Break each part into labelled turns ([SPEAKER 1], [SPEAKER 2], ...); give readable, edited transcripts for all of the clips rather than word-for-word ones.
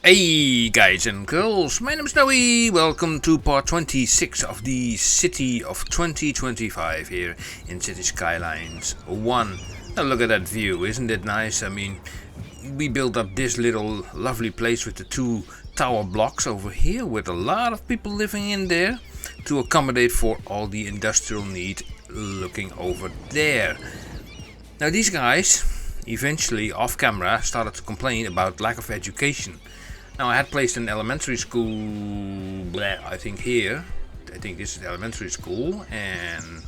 [SPEAKER 1] Hey guys and girls, my name is Noe. Welcome to part 26 of the City of 2025 here in Cities Skylines 1. Now look at that view, isn't it nice? I mean, we built up this little lovely place with the two tower blocks over here with a lot of people living in there to accommodate for all the industrial need looking over there. Now these guys eventually off camera started to complain about lack of education. Now I had placed an elementary school, I think here, I think this is elementary school, and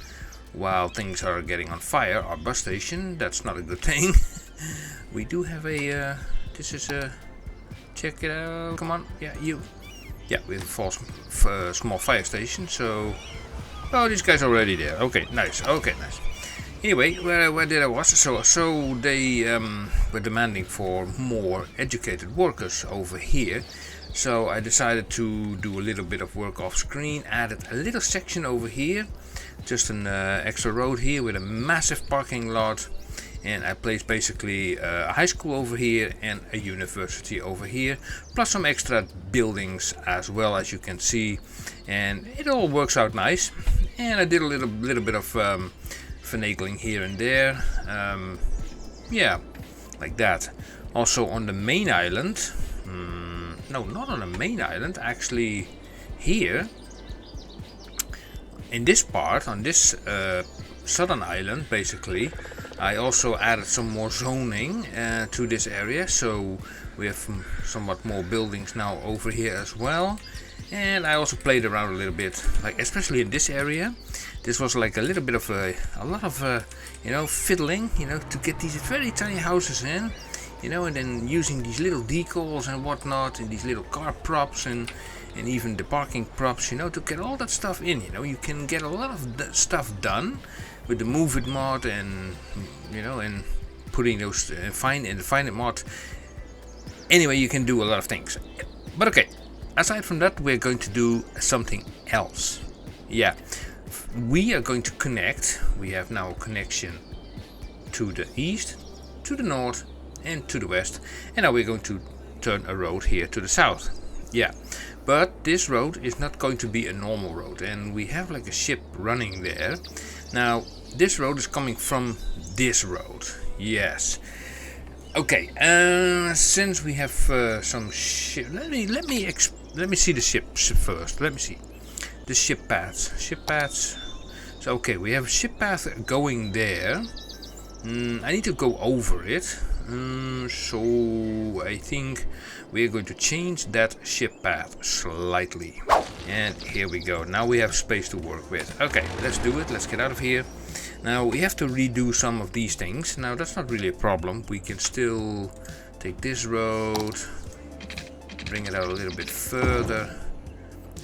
[SPEAKER 1] while things are getting on fire, our bus station, that's not a good thing. We do have a, this is a, check it out, come on, yeah, you. Yeah, we have a small fire station, so, oh, these guys are already there, okay, nice. Anyway, where did I was? So they were demanding for more educated workers over here. So I decided to do a little bit of work off screen. Added a little section over here, just an extra road here with a massive parking lot. And I placed basically a high school over here and a university over here, plus some extra buildings as well, as you can see. And it all works out nice. And I did a little bit of finagling here and there, yeah, like that. Also on the main island, no, not on the main island, actually here in this part, on this southern island basically, I also added some more zoning to this area, so we have somewhat more buildings now over here as well. And I also played around a little bit, like especially in this area. This was like a little bit of a lot of fiddling, to get these very tiny houses in, and then using these little decals and whatnot, and these little car props and even the parking props, to get all that stuff in. You can get a lot of stuff done with the Move It mod and and putting those Find It mod. Anyway, you can do a lot of things. But okay. Aside from that, we're going to do something else. Yeah, we are going to connect. We have now a connection to the east, to the north, and to the west. And now we're going to turn a road here to the south. Yeah, but this road is not going to be a normal road. And we have like a ship running there. Now, this road is coming from this road. Yes. Okay, since we have some ship, let me see the ships first. Let me see the ship paths. So okay, we have a ship path going there. I need to go over it. So I think we are going to change that ship path slightly. And here we go. Now we have space to work with. Okay, let's do it. Let's get out of here. Now we have to redo some of these things. Now that's not really a problem. We can still take this road, bring it out a little bit further,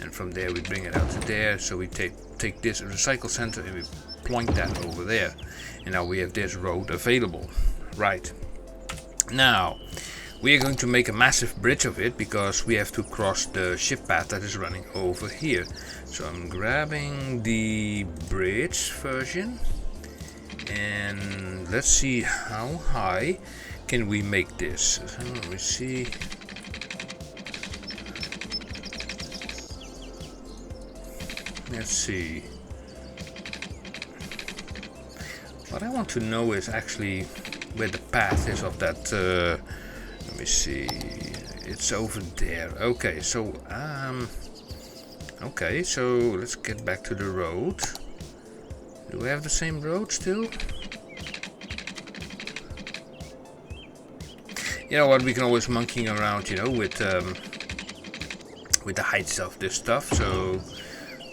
[SPEAKER 1] and from there we bring it out to there. So we take this recycle center and we point that over there. And now we have this road available. Right. Now we are going to make a massive bridge of it because we have to cross the ship path that is running over here. So I'm grabbing the bridge version. And let's see how high can we make this. So let me see. Let's see. What I want to know is actually where the path is of that. Let me see. It's over there. Okay, so let's get back to the road. Do we have the same road still? You know what? We can always monkey around, with the heights of this stuff. So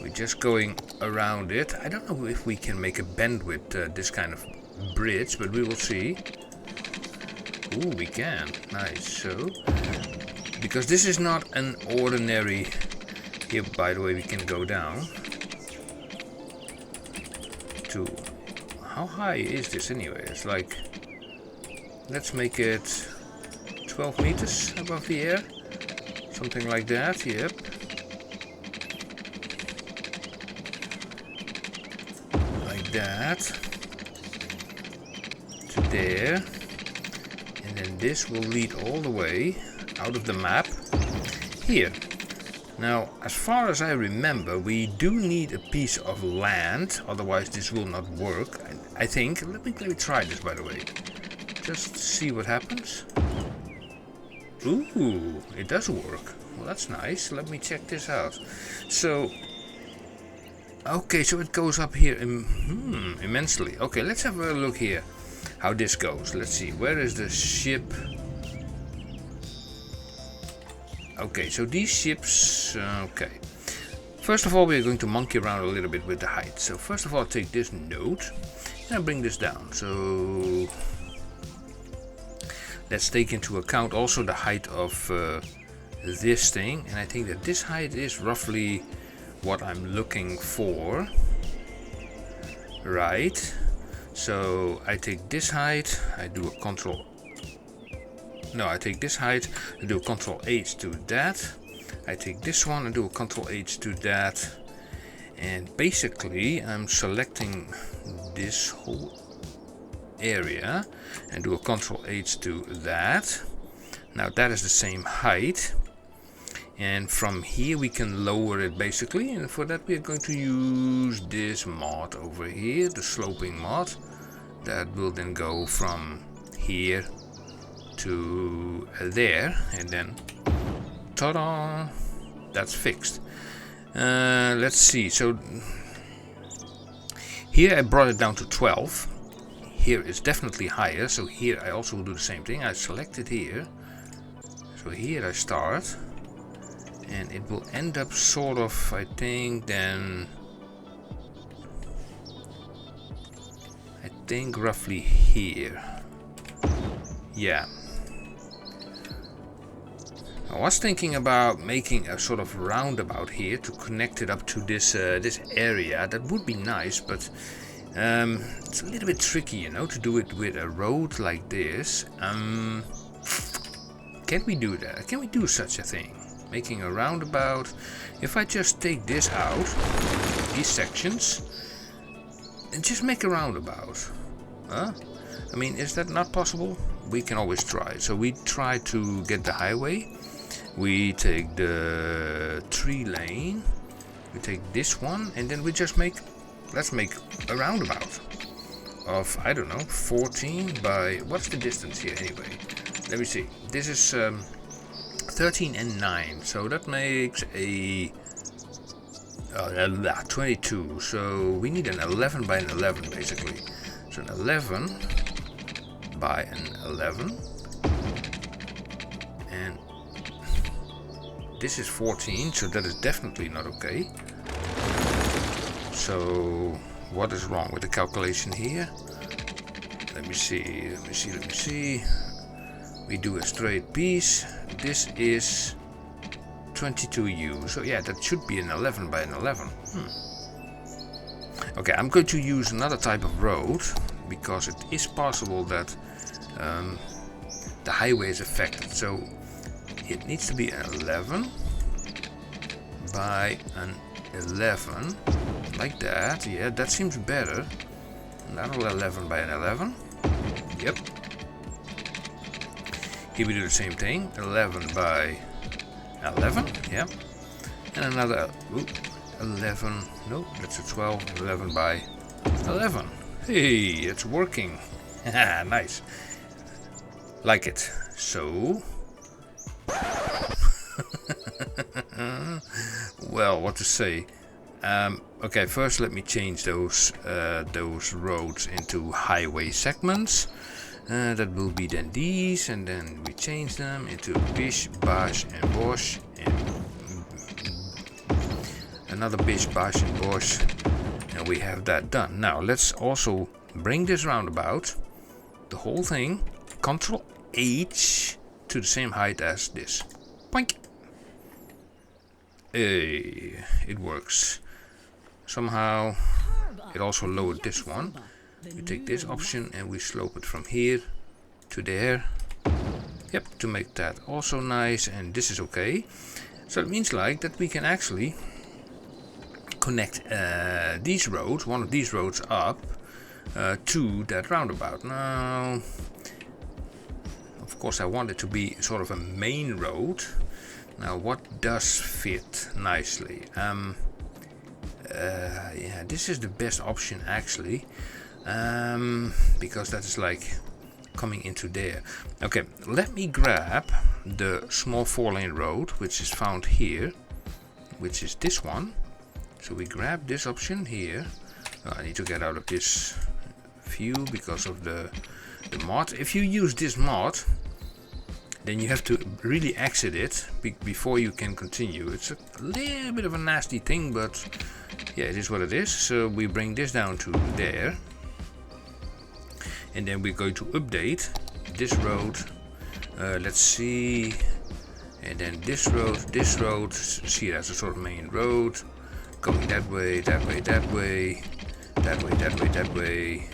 [SPEAKER 1] we're just going around it. I don't know if we can make a bend with this kind of bridge, but we will see. Ooh, we can. Nice. So, because this is not an ordinary. Here, by the way, we can go down. To how high is this anyway? It's like, let's make it 12 meters above the air, something like that. Yep. Like that to there, and then this will lead all the way out of the map here. Now, as far as I remember, we do need a piece of land, otherwise this will not work. I think. Let me try this, by the way. Just see what happens. Ooh, it does work. Well, that's nice. Let me check this out. So, okay, so it goes up here immensely. Okay, let's have a look here how this goes. Let's see, where is the ship? Okay, so these ships, okay. First of all, we're going to monkey around a little bit with the height. So first of all, take this node and bring this down. So let's take into account also the height of this thing. And I think that this height is roughly what I'm looking for. Right. So I take this height, I do a control. No, I take this height and do a Control H to that. I take this one and do a Control H to that. And basically I'm selecting this whole area and do a Control H to that. Now that is the same height. And from here we can lower it basically. And for that we are going to use this mod over here, the sloping mod. That will then go from here to there, and then ta-da, that's fixed. Let's see, so here I brought it down to 12. Here it's definitely higher, so here I also will do the same thing. I select it here, so here I start, and it will end up sort of, I think, then I think roughly here. Yeah. I was thinking about making a sort of roundabout here to connect it up to this this area. That would be nice, but it's a little bit tricky, you know, to do it with a road like this. Can we do that? Can we do such a thing? Making a roundabout. If I just take this out, these sections, and just make a roundabout. Huh? I mean, is that not possible? We can always try. So we try to get the highway. We take the 3 lane. We take this one, and then we just let's make a roundabout of, I don't know, 14 by, what's the distance here anyway? Let me see. This is 13 and 9, so that makes a 22. So we need an 11 by an 11 basically. So an 11 by an 11, and this is 14, so that is definitely not okay. So what is wrong with the calculation here? Let me see. We do a straight piece. This is 22U, so yeah, that should be an 11 by an 11. Okay, I'm going to use another type of road, because it is possible that the highway is affected. So it needs to be an 11 by an 11, like that. Yeah, that seems better. Another 11 by an 11. Yep. Here we do the same thing. 11 by 11. Yeah. And another 11. No, that's a 12. 11 by 11. Hey, it's working. Nice. Like it. So. Well, what to say? Okay, first let me change those roads into highway segments. That will be then these, and then we change them into Bish, Bash, and Bosch, and another Bish, Bash, and Bosch, and we have that done. Now let's also bring this roundabout, the whole thing, Control H to the same height as this. Poink. Hey, it works. Somehow it also lowered this one. We take this option and we slope it from here to there. Yep, to make that also nice, and this is okay. So it means like that we can actually connect these roads, one of these roads up to that roundabout. Now, of course I want it to be sort of a main road. Now what does fit nicely? Yeah, this is the best option actually, because that is like coming into there. Okay, let me grab the small 4-lane road, which is found here, which is this one. So we grab this option here. I need to get out of this view because of the mod. If you use this mod, then you have to really exit it before you can continue. It's a little bit of a nasty thing, but yeah, it is what it is. So we bring this down to there, and then we're going to update this road. Let's see, and then this road. See, that's a sort of main road going that way, that way, that way, that way, that way, that way,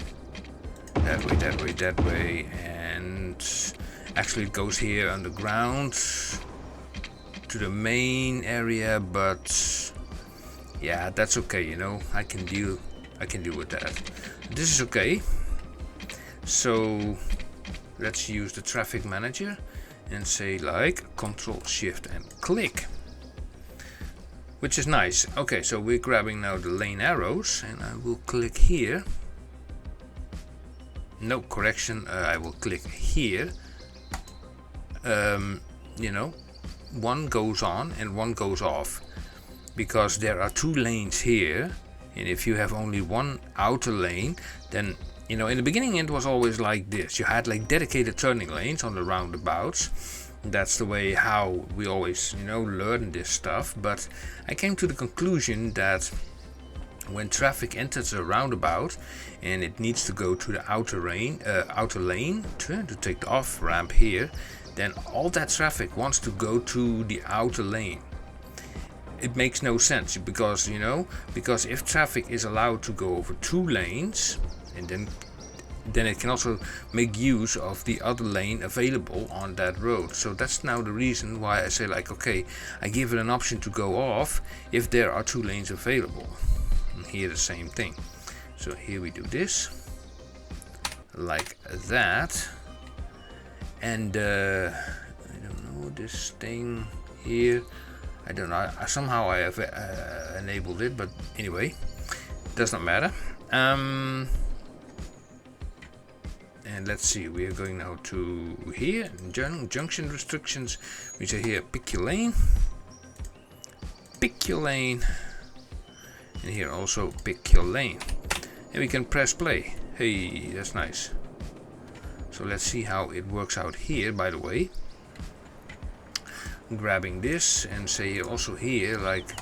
[SPEAKER 1] that way, that way, that way, and actually it goes here underground to the main area, but yeah, that's okay, you know, I can deal with that. This is okay. So let's use the traffic manager and say like Control Shift and click, which is nice. Okay, so we're grabbing now the lane arrows, and I will click here. No correction, I will click here. You know, one goes on and one goes off, because there are 2 lanes here, and if you have only one outer lane, then, you know, in the beginning it was always like this. You had like dedicated turning lanes on the roundabouts. That's the way how we always, you know, learn this stuff. But I came to the conclusion that when traffic enters a roundabout and it needs to go to the outer lane to take the off ramp here, then all that traffic wants to go to the outer lane. It makes no sense, because, you know, because if traffic is allowed to go over 2 lanes, and then it can also make use of the other lane available on that road. So that's now the reason why I say like, okay, I give it an option to go off if there are 2 lanes available. And here the same thing. So here we do this like that, and I don't know, this thing here, I don't know, somehow I have enabled it, but anyway, does not matter. And let's see, we are going now to here, junction restrictions, which are here, pick your lane, and here also pick your lane, and we can press play. Hey, that's nice. So let's see how it works out here, by the way. Grabbing this and say also here, like,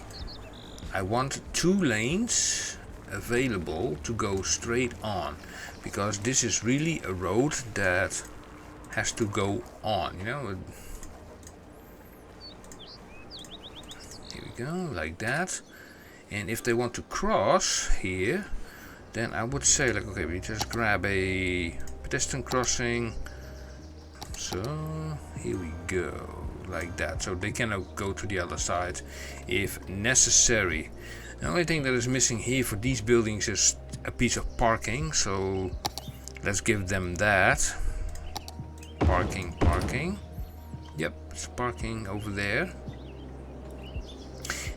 [SPEAKER 1] I want 2 lanes available to go straight on, because this is really a road that has to go on, you know. Here we go, like that. And if they want to cross here, then I would say like, okay, we just grab a pedestrian crossing. So here we go, like that. So they cannot go to the other side if necessary. The only thing that is missing here for these buildings is a piece of parking, so let's give them that. Parking. Yep, it's parking over there.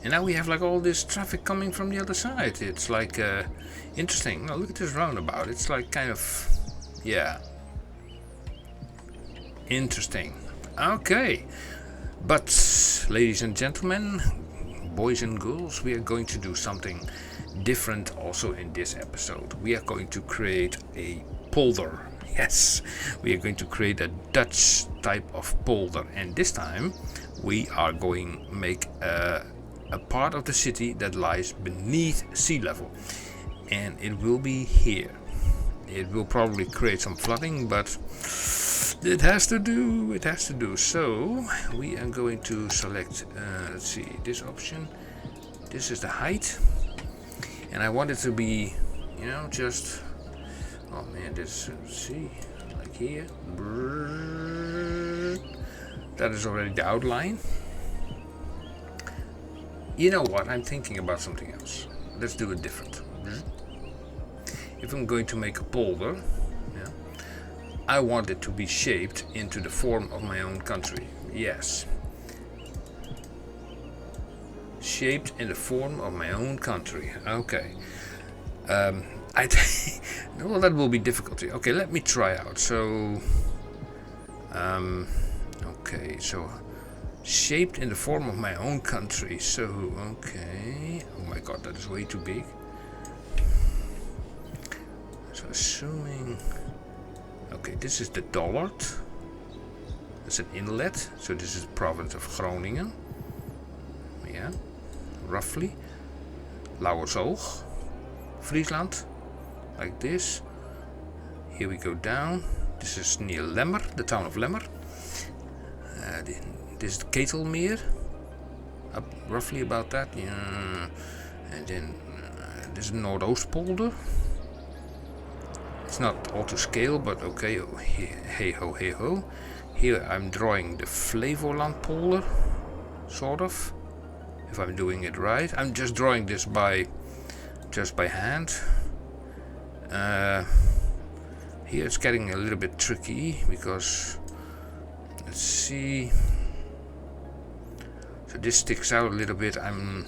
[SPEAKER 1] And now we have like all this traffic coming from the other side. It's like interesting. Now look at this roundabout. It's like kind of, yeah, interesting. Okay, but ladies and gentlemen, boys and girls, we are going to do something different also in this episode. We are going to create a polder. Yes, we are going to create a Dutch type of polder, and this time we are going to make a part of the city that lies beneath sea level, and it will be here. It will probably create some flooding, but it has to do. So we are going to select, let's see, this option. This is the height, and I want it to be, you know, just, oh man, this, let's see, like here. That is already the outline. You know what, I'm thinking about something else. Let's do it different. If I'm going to make a polder, yeah, I want it to be shaped into the form of my own country. Yes. shaped in the form of my own country. Okay. Well, that will be difficulty. Okay, let me try out. So, okay, so shaped in the form of my own country. So, okay. Oh my god, that is way too big. So, assuming. Okay, this is the Dollard. That's an inlet. So, this is the province of Groningen. Yeah, roughly. Lauwersoog. Friesland. Like this. Here we go down. This is near Lemmer, the town of Lemmer. This is Ketelmeer, up roughly about that. Yeah. And then this is Noordoostpolder. It's not all to scale, but okay. Oh, hey ho, hey ho. Here I'm drawing the Flevoland polder, sort of. If I'm doing it right, I'm just drawing this by hand. Here it's getting a little bit tricky because let's see. So this sticks out a little bit. I'm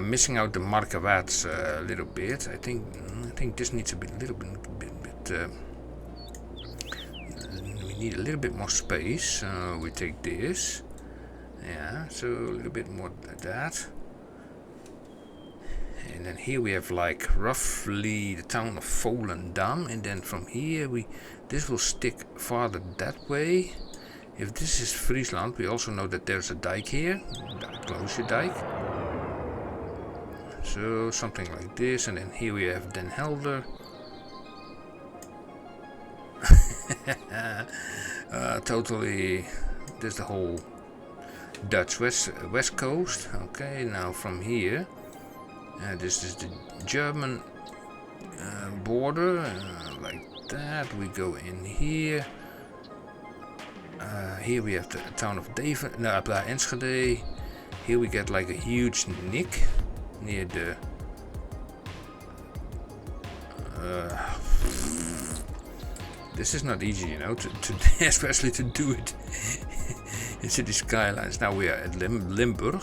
[SPEAKER 1] missing out the Markewats a little bit. I think this needs a little bit. We need a little bit more space. We take this. Yeah, so a little bit more like that. And then here we have like roughly the town of Volendam, and then from here this will stick farther that way. If this is Friesland, we also know that there's a dike here, Closure dike. So something like this, and then here we have Den Helder. Totally, there's the whole Dutch west coast. Okay, now from here, this is the German border, like that. We go in here. Here we have the town of Enschede. Here we get like a huge nick near the. This is not easy, you know, to especially to do it in Cities Skylines. Now we are at Limburg.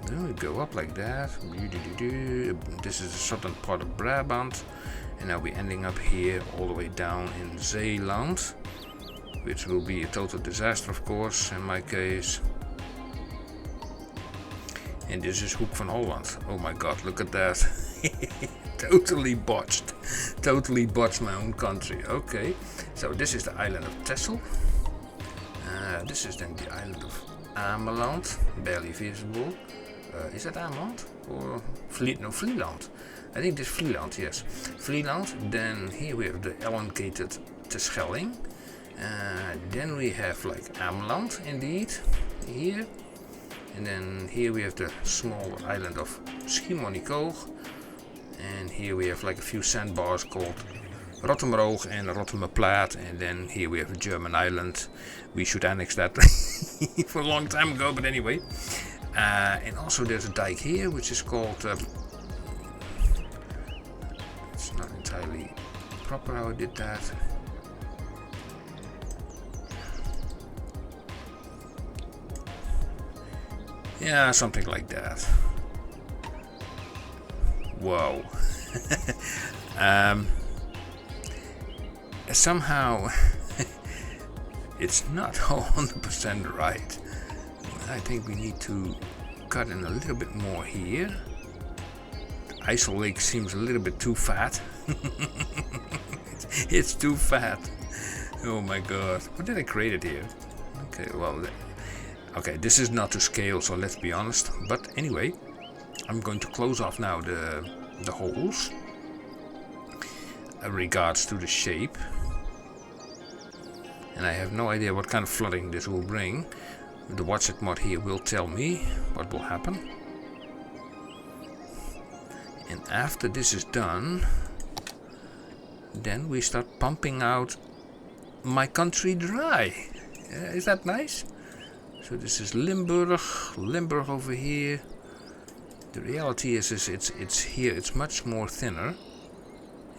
[SPEAKER 1] Then we go up like that. This is the southern part of Brabant. And now we're ending up here all the way down in Zeeland, which will be a total disaster, of course, in my case. And this is Hoek van Holland. Oh my god, look at that. Totally botched my own country. Okay, so this is the island of Texel. This is then the island of Ameland, barely visible. Is that Ameland or Vlieland? I think this is Vlieland, yes. Vlieland. Then here we have the elongated Terschelling. Then we have like Ameland, indeed, here. And then here we have the small island of Schiermonnikoog. And here we have like a few sandbars called Rottumeroog and Rottumerplaat. And then here we have a German island. We should annex that for a long time ago, but anyway. And also there's a dike here, which is called... it's not entirely proper how I did that. Yeah, something like that. Whoa. Somehow it's not 100% right. I think we need to cut in a little bit more here. The IJssel Lake seems a little bit too fat. It's too fat. Oh my god. What did I create it here? Okay, well, okay, this is not to scale, so let's be honest. But anyway, I'm going to close off now the holes regards to the shape. And I have no idea what kind of flooding this will bring. The watch it mod here will tell me what will happen. And after this is done, then we start pumping out my country dry. Is that nice? So this is Limburg over here. The reality is it's here, it's much more thinner.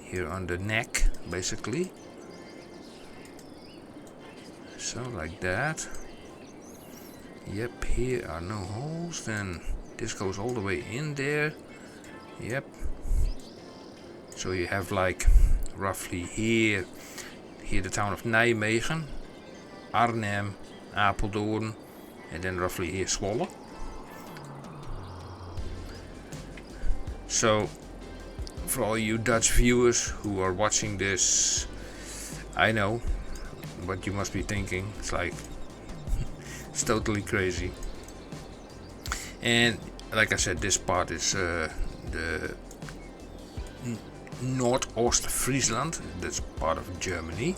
[SPEAKER 1] Here on the neck, basically. So like that. Yep, here are no holes. Then this goes all the way in there. Yep. So you have like roughly here the town of Nijmegen, Arnhem, Apeldoorn, and then roughly here Zwolle. So for all you Dutch viewers who are watching this, I know what you must be thinking. It's like it's totally crazy. And like I said, this part is the Nordost-Friesland. That's part of Germany.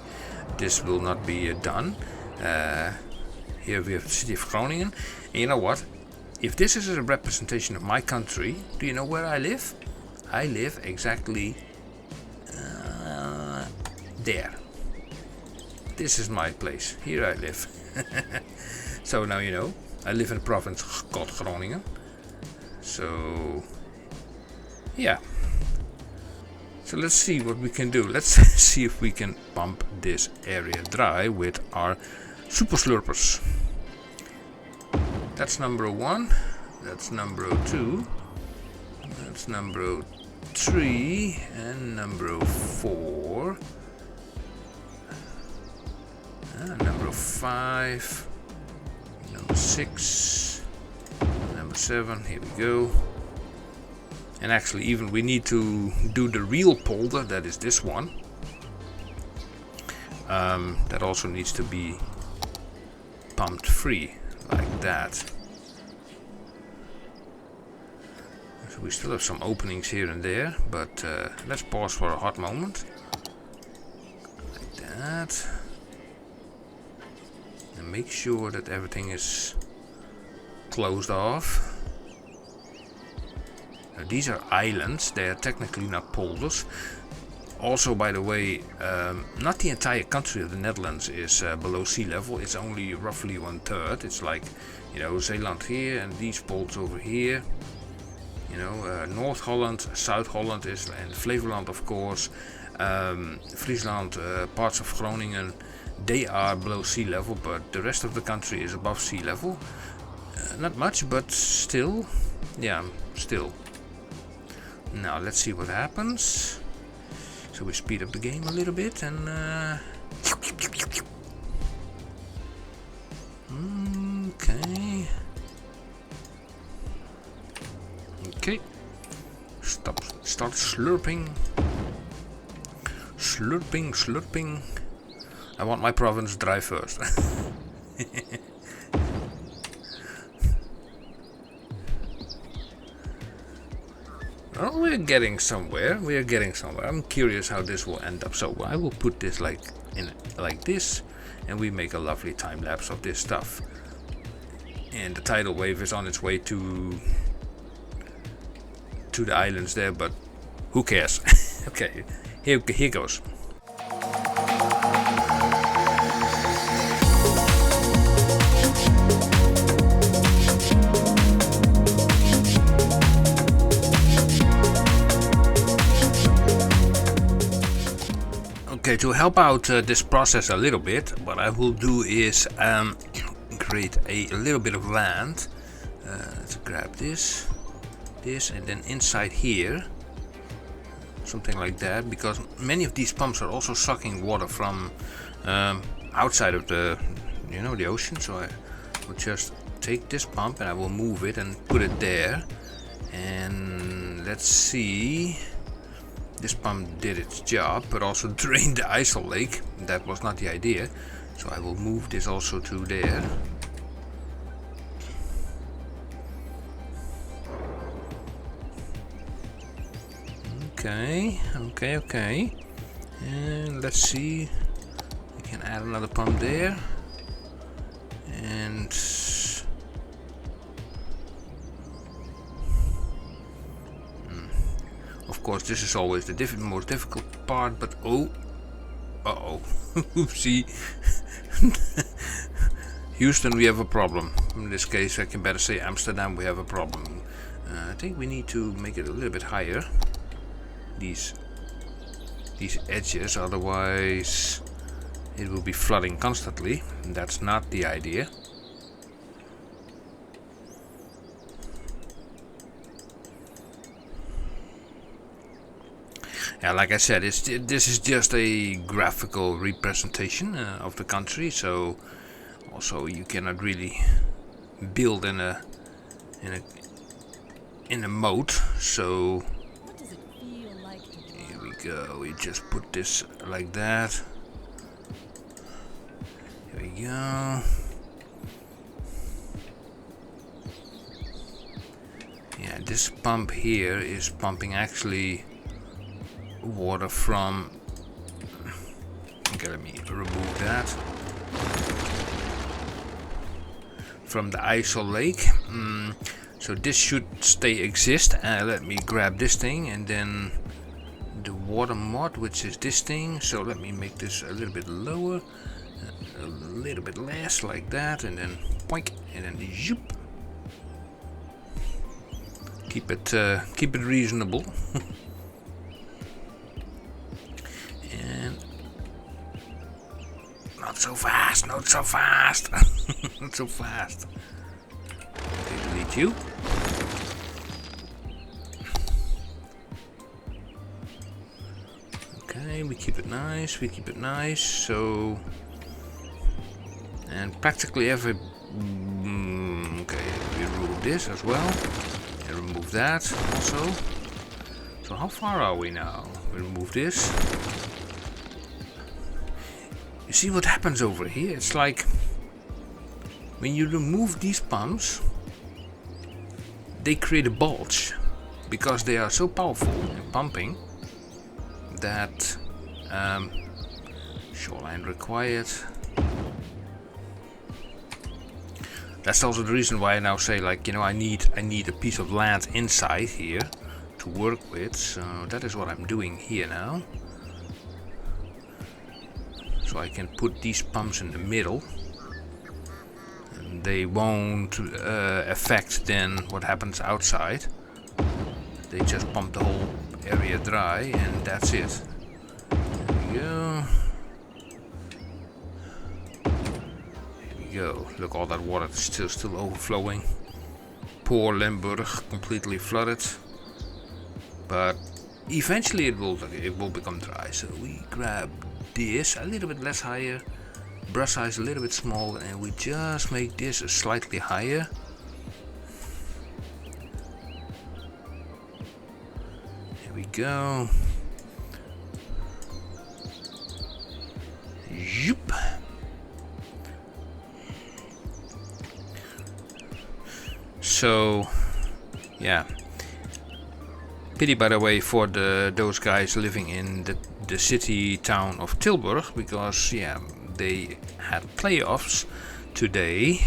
[SPEAKER 1] This will not be done. Here we have the city of Groningen. And you know what? If this is a representation of my country, do you know where I live? I live exactly there. This is my place. Here I live. So now you know. I live in a province called Groningen. So yeah. So let's see what we can do. Let's see if we can pump this area dry with our super slurpers. That's number 1. That's number 2. That's number 3 and number 4. Number 5. Number 6. Number 7. Here we go. And actually, even we need to do the real polder, that is this one. That also needs to be pumped free, like that. So we still have some openings here and there, but let's pause for a hot moment. Like that. And make sure that everything is closed off. Now, these are islands, they are technically not polders. Also, by the way, not the entire country of the Netherlands is below sea level. It's only roughly 1/3. It's like, you know, Zeeland here and these polders over here. You know, North Holland, South Holland is, and Flevoland, of course. Friesland, parts of Groningen, they are below sea level, but the rest of the country is above sea level. Not much, but still, yeah, still. Now let's see what happens. So we speed up the game a little bit and okay. Okay. Start slurping. Slurping. I want my province dry first. Well, we're getting somewhere. I'm curious how this will end up. So I will put this like this, and we make a lovely time lapse of this stuff. And the tidal wave is on its way to the islands there, but who cares? Okay, here goes. Okay, to help out this process a little bit, what I will do is create a little bit of land. Let's grab this, and then inside here, something like that, because many of these pumps are also sucking water from outside of the ocean. So I will just take this pump and I will move it and put it there. And let's see. This pump did its job, but also drained the IJssel lake. That was not the idea. So I will move this also to there. Okay. And let's see. We can add another pump there. And of course, this is always the most difficult part, but oopsie. Houston, we have a problem. In this case, I can better say Amsterdam, we have a problem. I think we need to make it a little bit higher. These edges, otherwise it will be flooding constantly. And that's not the idea. Yeah, like I said, this is just a graphical representation of the country, so also you cannot really build in a mode. So here we go. We just put this like that. Here we go. Yeah, this pump here is pumping actually water from. Okay, let me remove that. From the ISO lake. So this should exist. Let me grab this thing and then the water mod, which is this thing. So let me make this a little bit lower, a little bit less, like that, and then poink, and then zoop. Keep it reasonable. And not so fast, not so fast, not so fast. Okay, delete you. Okay, we keep it nice, we keep it nice. So, and practically every. Okay, we remove this as well. And remove that also. So how far are we now? We remove this. You see what happens over here? It's like when you remove these pumps, they create a bulge because they are so powerful in pumping that shoreline required. That's also the reason why I now say, like, you know, I need a piece of land inside here to work with. So that is what I'm doing here now. So I can put these pumps in the middle. And they won't affect then what happens outside. They just pump the whole area dry and that's it. There we go. Go. Look, all that water is still overflowing. Poor Limburg, completely flooded. But eventually it will become dry. So we grab this a little bit less higher, brush size a little bit smaller, and we just make this a slightly higher. Here we go. Zoop. So, yeah. Pity, by the way, for those guys living in the city town of Tilburg, because yeah, they had playoffs today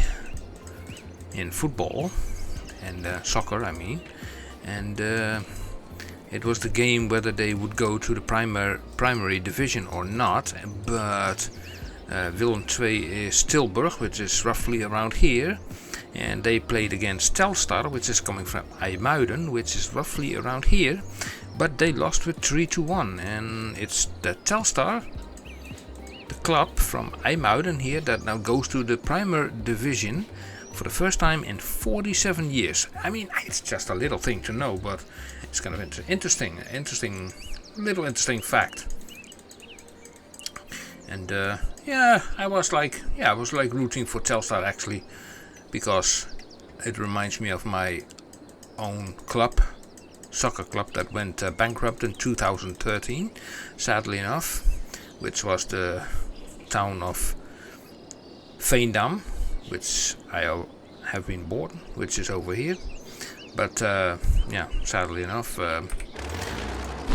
[SPEAKER 1] in football and soccer, I mean, and it was the game whether they would go to the primary division or not. But Willem II is Tilburg, which is roughly around here. And they played against Telstar, which is coming from IJmuiden, which is roughly around here. But they lost with 3-1. And it's the Telstar, the club from IJmuiden here, that now goes to the Premier Division for the first time in 47 years. I mean, it's just a little thing to know, but it's kind of interesting fact. And yeah, I was like rooting for Telstar actually. Because it reminds me of my own club, soccer club, that went bankrupt in 2013, sadly enough, which was the town of Veendam, which I have been born, which is over here. But yeah, sadly enough,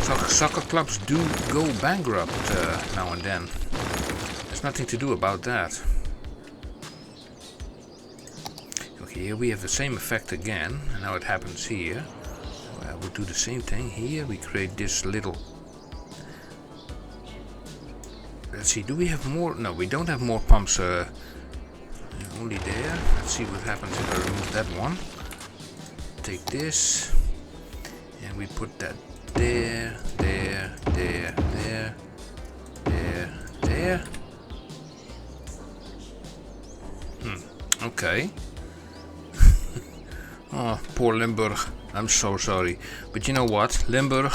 [SPEAKER 1] soccer clubs do go bankrupt now and then. There's nothing to do about that. Here we have the same effect again, and now it happens here. We'll do the same thing here. We create this little. Let's see, do we have more? No, we don't have more pumps only there. Let's see what happens if I remove that one. Take this and we put that there, there, there, there, there, there. Okay. Oh, poor Limburg. I'm so sorry. But you know what? Limburg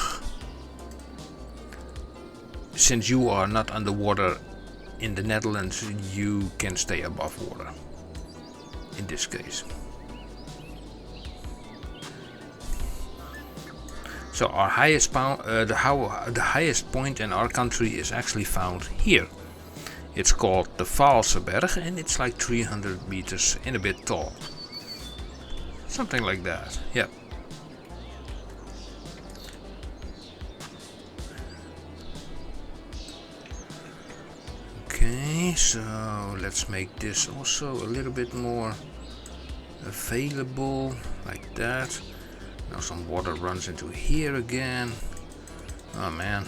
[SPEAKER 1] since you are not underwater in the Netherlands, you can stay above water in this case. So our highest the highest point in our country is actually found here. It's called the Vaalseberg and it's like 300 meters and a bit tall. Something like that, yeah. Okay, so let's make this also a little bit more available, like that. Now some water runs into here again. Oh man.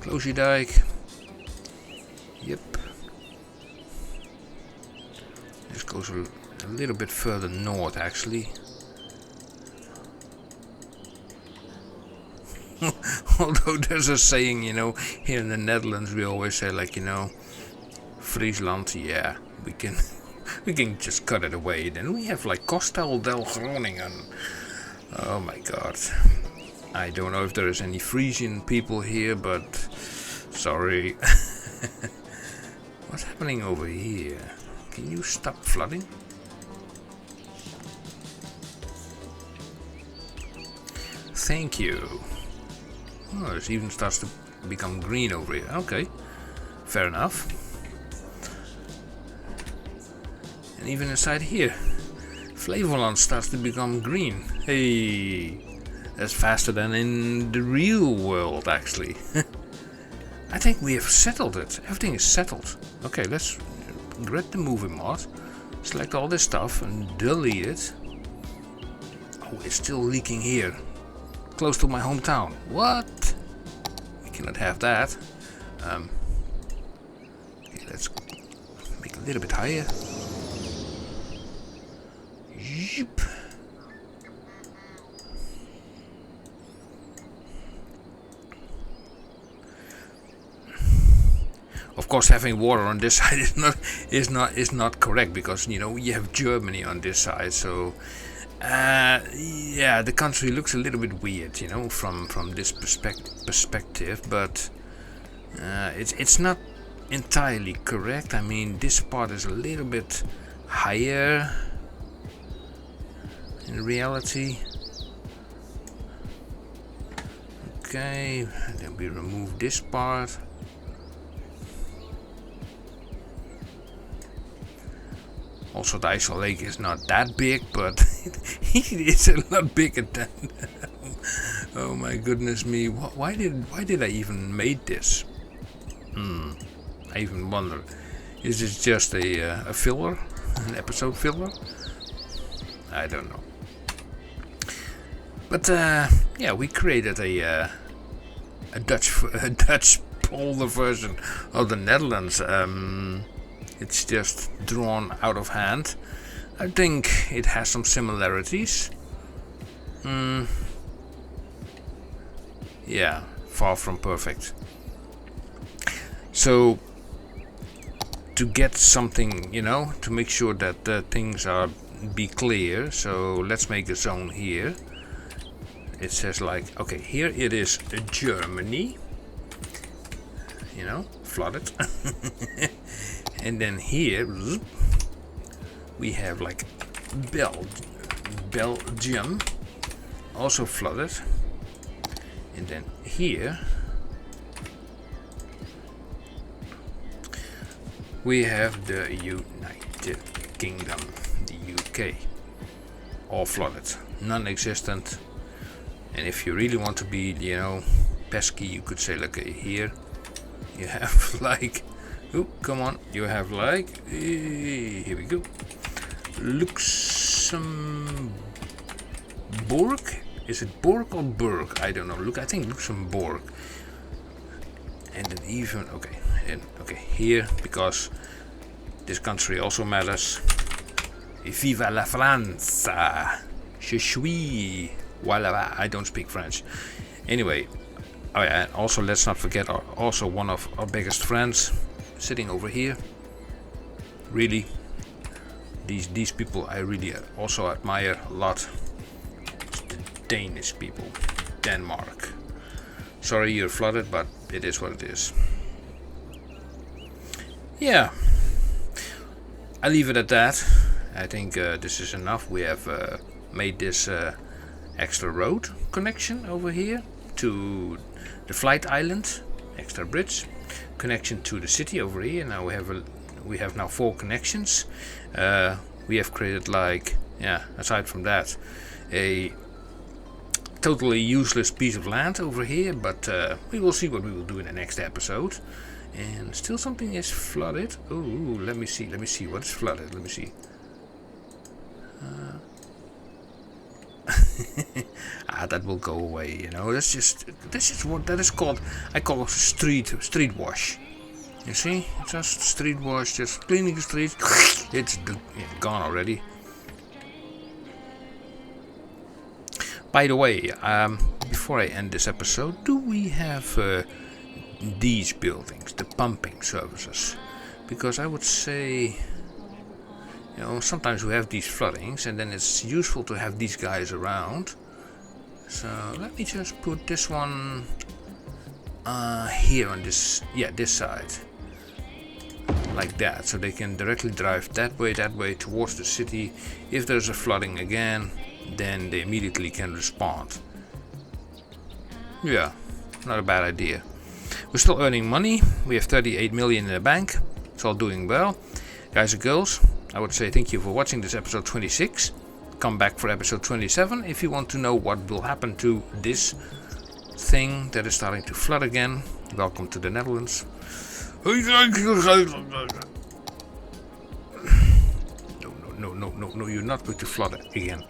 [SPEAKER 1] Close your dike. Yep. This goes a little bit further north actually. Although there's a saying, you know, here in the Netherlands we always say like, you know, Friesland, yeah, we can just cut it away. Then we have like Kostel del Groningen. Oh my god. I don't know if there is any Frisian people here, but sorry. What's happening over here? Can you stop flooding? Thank you. Oh, it even starts to become green over here. Okay, fair enough. And even inside here, Flevoland starts to become green. Hey, that's faster than in the real world, actually. I think we have settled it. Everything is settled. Okay, let's get the movie mod. Select all this stuff and delete it. Oh, it's still leaking here. Close to my hometown. What? We cannot have that. Okay, let's make it a little bit higher. Yep. Of course, having water on this side is not correct, because you know you have Germany on this side. So yeah, the country looks a little bit weird, you know, from this perspective. But it's not entirely correct. I mean, this part is a little bit higher in reality. Okay, then we remove this part. Also, the IJssel Lake is not that big, but it is a lot bigger than. Oh my goodness me! Why did I even made this? I even wonder. Is this just a filler, an episode filler? I don't know. But yeah, we created a Dutch polder version of the Netherlands. It's just drawn out of hand. I think it has some similarities. Yeah, far from perfect. So, to get something, you know, to make sure that things are be clear, so let's make a zone here. It says like, okay, here it is Germany. You know, flooded. And then here we have like Belgium, also flooded. And then here we have the United Kingdom, the UK, all flooded, non-existent. And if you really want to be, you know, pesky, you could say like, okay, here you have like, oh, come on, you have like, here we go, Luxembourg. Is it Borg or Berg? I don't know. Look, I think Luxembourg. And then even, okay, and okay, here, because this country also matters. Viva la France! Je suis. Voilà, I don't speak French. Anyway, oh yeah, and also let's not forget also one of our biggest friends sitting over here. Really, these people I really also admire a lot. It's the Danish people, Denmark. Sorry you're flooded, but it is what it is. Yeah, I leave it at that. I think this is enough. We have made this extra road connection over here to the flight island, extra bridge connection to the city over here. Now we have now 4 connections. We have created, like, yeah, aside from that, a totally useless piece of land over here, but we will see what we will do in the next episode. And still something is flooded. Oh, let me see what is flooded. Let me see. That will go away, you know. This is what that is called. I call it street wash. You see, it's just street wash, just cleaning the streets. It's gone already. By the way, before I end this episode, do we have these buildings, the pumping services? Because I would say, you know, sometimes we have these floodings, and then it's useful to have these guys around. So let me just put this one here on this side, like that, so they can directly drive that way towards the city. If there's a flooding again, then they immediately can respond. Yeah, not a bad idea. We're still earning money. We have 38 million in the bank. It's all doing well. Guys and girls, I would say thank you for watching this episode 26. Come back for episode 27 if you want to know what will happen to this thing that is starting to flood again. Welcome to the Netherlands. No, you're not going to flood it again.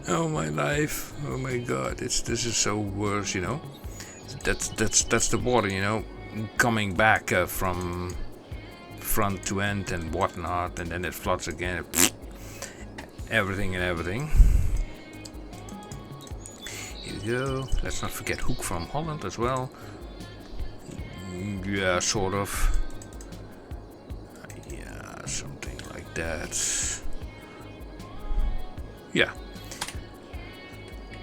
[SPEAKER 1] Oh my life, oh my god, this is so worse, you know. That's the water, you know, coming back from front to end and whatnot, and then it floods again. Everything. Here we go. Let's not forget Hoek from Holland as well. Yeah, sort of. Yeah, something like that. Yeah.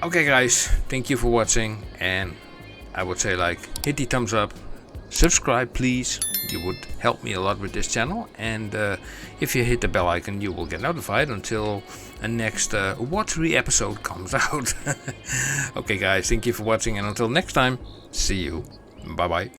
[SPEAKER 1] Okay guys, thank you for watching, and I would say, like, hit the thumbs up, subscribe please, you would help me a lot with this channel, and if you hit the bell icon you will get notified until a next watery episode comes out. Okay guys, thank you for watching, and until next time, see you, bye bye.